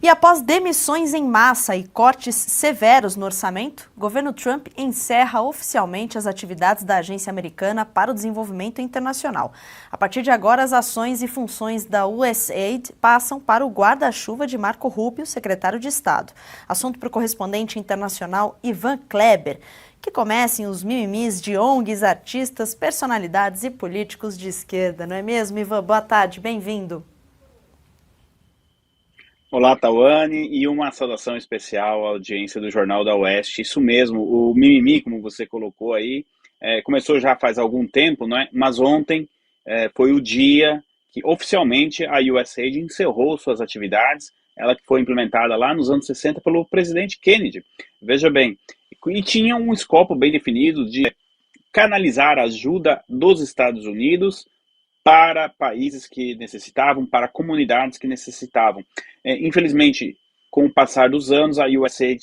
E após demissões em massa e cortes severos no orçamento, o governo Trump encerra oficialmente as atividades da Agência Americana para o Desenvolvimento Internacional. A partir de agora, as ações e funções da USAID passam para o guarda-chuva de Marco Rubio, secretário de Estado. Assunto para o correspondente internacional Ivan Kleber. Que comecem os mimimis de ONGs, artistas, personalidades e políticos de esquerda, não é mesmo, Ivan? Boa tarde, bem-vindo. Olá, Tawane, e uma saudação especial à audiência do Jornal da Oeste. Isso mesmo, o mimimi, como você colocou aí, começou já faz algum tempo, não é? Mas ontem foi o dia que oficialmente a USAID encerrou suas atividades, ela que foi implementada lá nos anos 60 pelo presidente Kennedy. Veja bem, e tinha um escopo bem definido de canalizar a ajuda dos Estados Unidos para países que necessitavam, para comunidades que necessitavam. Infelizmente, com o passar dos anos, a USAID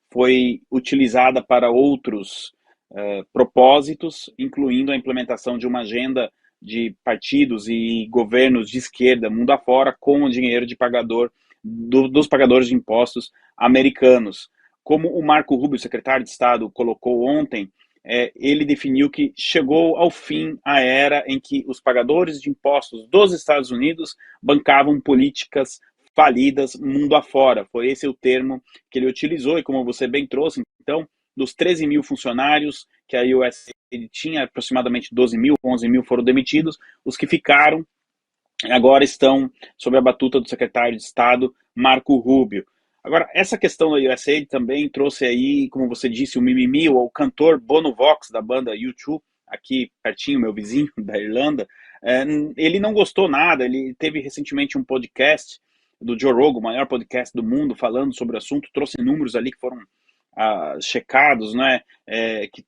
foi utilizada para outros propósitos, incluindo a implementação de uma agenda de partidos e governos de esquerda mundo afora com o dinheiro de dos pagadores de impostos americanos. Como o Marco Rubio, secretário de Estado, colocou ontem, ele definiu que chegou ao fim a era em que os pagadores de impostos dos Estados Unidos bancavam políticas falidas mundo afora. Foi esse o termo que ele utilizou, e como você bem trouxe, então, dos 13 mil funcionários que a USAID tinha, aproximadamente 12 mil, 11 mil foram demitidos, os que ficaram agora estão sob a batuta do secretário de Estado, Marco Rubio. Agora, essa questão da USAID também trouxe aí, como você disse, o mimimi, o cantor Bono Vox, da banda U2, aqui pertinho, meu vizinho da Irlanda, ele não gostou nada, ele teve recentemente um podcast do Joe Rogan, o maior podcast do mundo, falando sobre o assunto, trouxe números ali que foram checados, né, que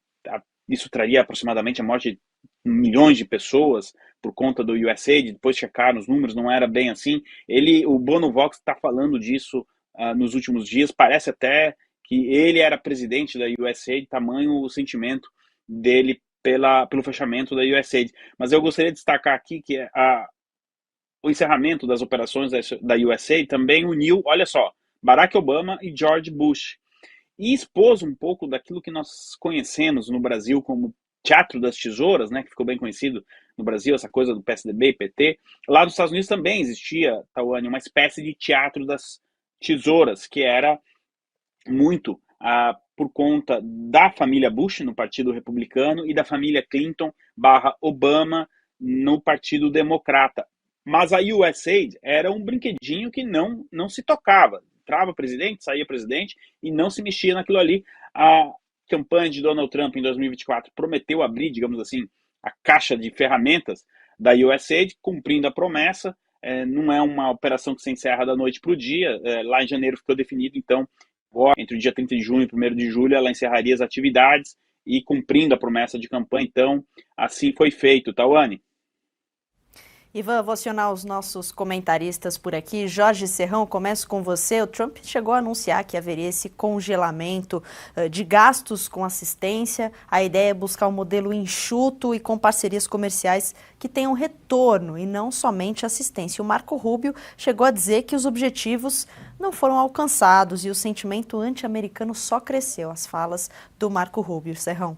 isso traria aproximadamente a morte de milhões de pessoas por conta do USAID, depois checaram os números, não era bem assim. O Bono Vox está falando disso nos últimos dias, parece até que ele era presidente da USAID, tamanho o sentimento dele pelo fechamento da USAID. Mas eu gostaria de destacar aqui que o encerramento das operações da USAID também uniu, olha só, Barack Obama e George Bush, e expôs um pouco daquilo que nós conhecemos no Brasil como Teatro das Tesouras, né, que ficou bem conhecido no Brasil, essa coisa do PSDB e PT. Lá nos Estados Unidos também existia, Tawane, uma espécie de Teatro das Tesouras, que era muito por conta da família Bush no Partido Republicano e da família Clinton barra Obama no Partido Democrata. Mas a USAID era um brinquedinho que não se tocava. Entrava presidente, saía presidente e não se mexia naquilo ali. A campanha de Donald Trump em 2024 prometeu abrir, digamos assim, a caixa de ferramentas da USAID, cumprindo a promessa. Não é uma operação que se encerra da noite para o dia. Lá em janeiro ficou definido, então, entre o dia 30 de junho e 1º de julho, ela encerraria as atividades e cumprindo a promessa de campanha. Então, assim foi feito, Tawane. Ivan, vou acionar os nossos comentaristas por aqui. Jorge Serrão, começo com você. O Trump chegou a anunciar que haveria esse congelamento de gastos com assistência. A ideia é buscar um modelo enxuto e com parcerias comerciais que tenham retorno e não somente assistência. O Marco Rubio chegou a dizer que os objetivos não foram alcançados e o sentimento anti-americano só cresceu. As falas do Marco Rubio. Serrão.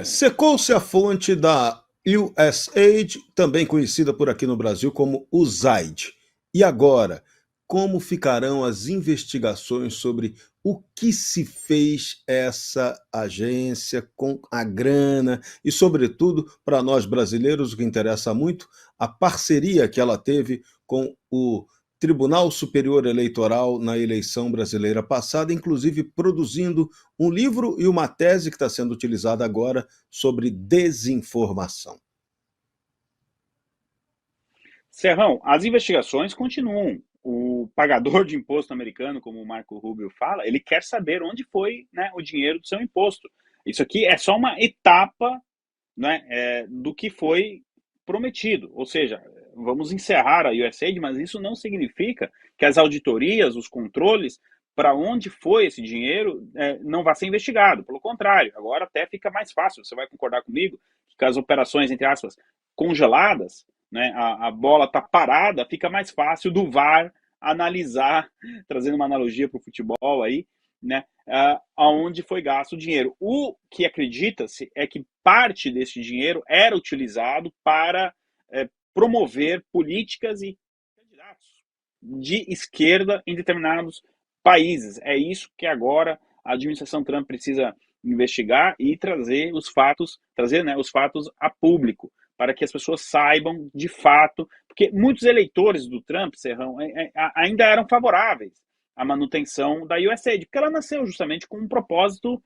Secou-se a fonte da USAID, também conhecida por aqui no Brasil como USAID. E agora, como ficarão as investigações sobre o que se fez essa agência com a grana e, sobretudo, para nós brasileiros, o que interessa muito, a parceria que ela teve com o Tribunal Superior Eleitoral na eleição brasileira passada, inclusive produzindo um livro e uma tese que está sendo utilizada agora sobre desinformação. Serrão, as investigações continuam. O pagador de imposto americano, como o Marco Rubio fala, ele quer saber onde foi, né, o dinheiro do seu imposto. Isso aqui é só uma etapa, né, do que foi prometido. Ou seja, vamos encerrar a USAID, mas isso não significa que as auditorias, os controles, para onde foi esse dinheiro, não vai ser investigado. Pelo contrário, agora até fica mais fácil. Você vai concordar comigo que as operações, entre aspas, congeladas, né, a bola está parada, fica mais fácil do VAR analisar, trazendo uma analogia para o futebol aí, né, aonde foi gasto o dinheiro. O que acredita-se é que parte desse dinheiro era utilizado para promover políticas e candidatos de esquerda em determinados países. É isso que agora a administração Trump precisa investigar e trazer os fatos, os fatos a público, para que as pessoas saibam de fato, porque muitos eleitores do Trump, Serrão, ainda eram favoráveis à manutenção da USAID, porque ela nasceu justamente com um propósito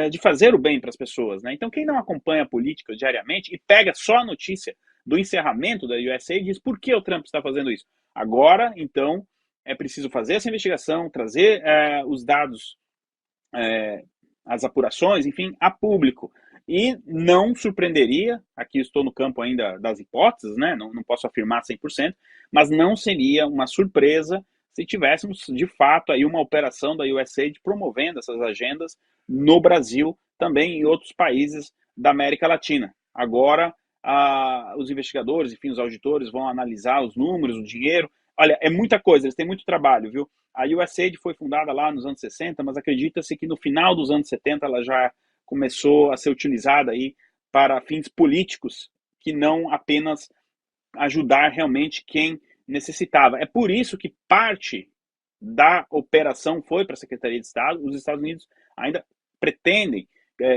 de fazer o bem para as pessoas, né? Então, quem não acompanha a política diariamente e pega só a notícia do encerramento da USAID diz por que o Trump está fazendo isso. Agora, então, é preciso fazer essa investigação, trazer os dados, as apurações, enfim, a público. E não surpreenderia, aqui estou no campo ainda das hipóteses, né? Não posso afirmar 100%, mas não seria uma surpresa se tivéssemos, de fato, aí uma operação da USAID promovendo essas agendas no Brasil, também em outros países da América Latina. Agora, os investigadores, enfim, os auditores vão analisar os números, o dinheiro. Olha, é muita coisa, eles têm muito trabalho, viu? A USAID foi fundada lá nos anos 60, mas acredita-se que no final dos anos 70 ela já começou a ser utilizada aí para fins políticos, que não apenas ajudar realmente quem necessitava. É por isso que parte da operação foi para a Secretaria de Estado. Os Estados Unidos ainda pretendem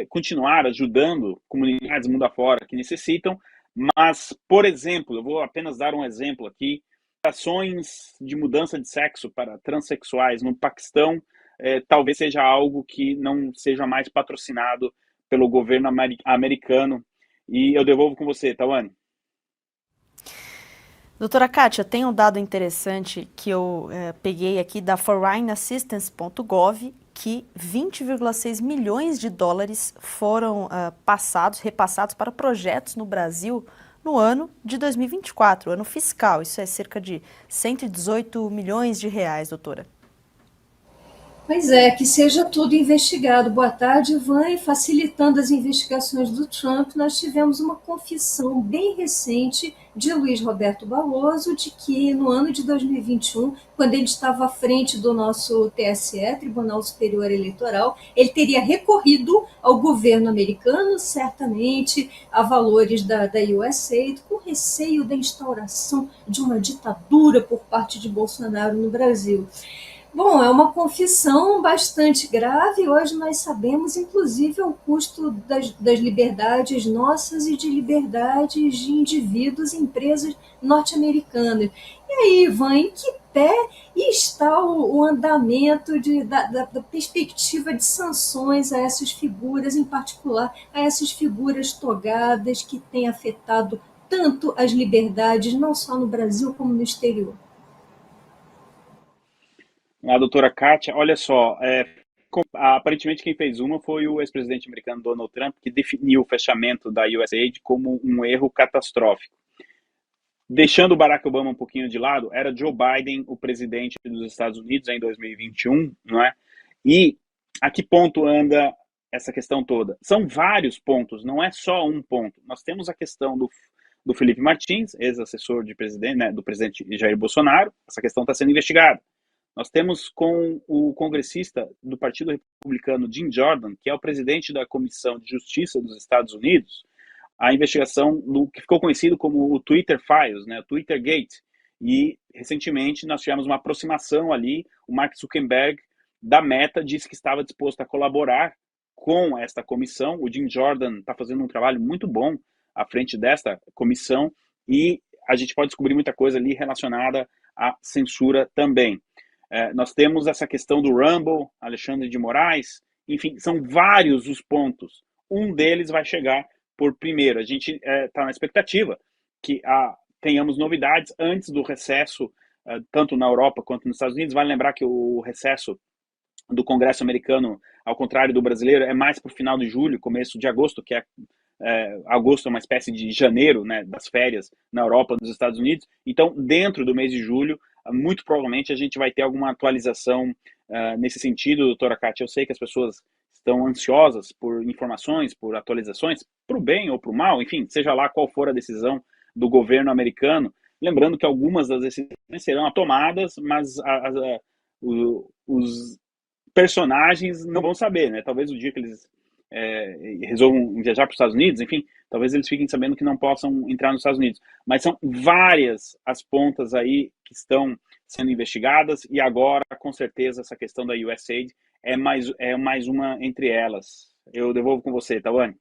continuar ajudando comunidades mundo afora que necessitam, mas, por exemplo, eu vou apenas dar um exemplo aqui, ações de mudança de sexo para transexuais no Paquistão, talvez seja algo que não seja mais patrocinado pelo governo americano. E eu devolvo com você, Tawane. Doutora Kátia, tem um dado interessante que eu peguei aqui da foreignassistance.gov, que 20,6 milhões de dólares foram repassados para projetos no Brasil no ano de 2024, ano fiscal. Isso é cerca de 118 milhões de reais, doutora. Pois é, que seja tudo investigado. Boa tarde, Ivan. E facilitando as investigações do Trump, nós tivemos uma confissão bem recente de Luiz Roberto Barroso de que no ano de 2021, quando ele estava à frente do nosso TSE, Tribunal Superior Eleitoral, ele teria recorrido ao governo americano, certamente a valores da USAID, com receio da instauração de uma ditadura por parte de Bolsonaro no Brasil. Bom, é uma confissão bastante grave. Hoje nós sabemos, inclusive, o custo das liberdades nossas e de liberdades de indivíduos e empresas norte-americanas. E aí, Ivan, em que pé está o andamento da perspectiva de sanções a essas figuras, em particular a essas figuras togadas que têm afetado tanto as liberdades, não só no Brasil como no exterior? A doutora Kátia, olha só, aparentemente quem fez uma foi o ex-presidente americano Donald Trump, que definiu o fechamento da USAID como um erro catastrófico. Deixando o Barack Obama um pouquinho de lado, era Joe Biden o presidente dos Estados Unidos em 2021, não é? E a que ponto anda essa questão toda? São vários pontos, não é só um ponto. Nós temos a questão do Felipe Martins, ex-assessor de presidente, né, do presidente Jair Bolsonaro. Essa questão está sendo investigada. Nós temos com o congressista do Partido Republicano, Jim Jordan, que é o presidente da Comissão de Justiça dos Estados Unidos, a investigação do que ficou conhecido como o Twitter Files, né, o Twitter Gate. E, recentemente, nós tivemos uma aproximação ali, o Mark Zuckerberg, da Meta, disse que estava disposto a colaborar com esta comissão. O Jim Jordan está fazendo um trabalho muito bom à frente desta comissão e a gente pode descobrir muita coisa ali relacionada à censura também. Nós temos essa questão do Rumble, Alexandre de Moraes, enfim, são vários os pontos. Um deles vai chegar por primeiro. A gente está na expectativa que tenhamos novidades antes do recesso, tanto na Europa quanto nos Estados Unidos. Vale lembrar que o recesso do Congresso americano, ao contrário do brasileiro, é mais para o final de julho, começo de agosto, que agosto é uma espécie de janeiro, né, das férias na Europa, nos Estados Unidos. Então, dentro do mês de julho, muito provavelmente a gente vai ter alguma atualização nesse sentido, doutora Kátia. Eu sei que as pessoas estão ansiosas por informações, por atualizações, para o bem ou para o mal, enfim, seja lá qual for a decisão do governo americano, Lembrando que algumas das decisões serão tomadas, mas os personagens não vão saber, né? Talvez o dia que eles resolvam viajar para os Estados Unidos, enfim, talvez eles fiquem sabendo que não possam entrar nos Estados Unidos. Mas são várias as pontas aí que estão sendo investigadas, e agora, com certeza, essa questão da USAID é mais uma entre elas. Eu devolvo com você, Tawane.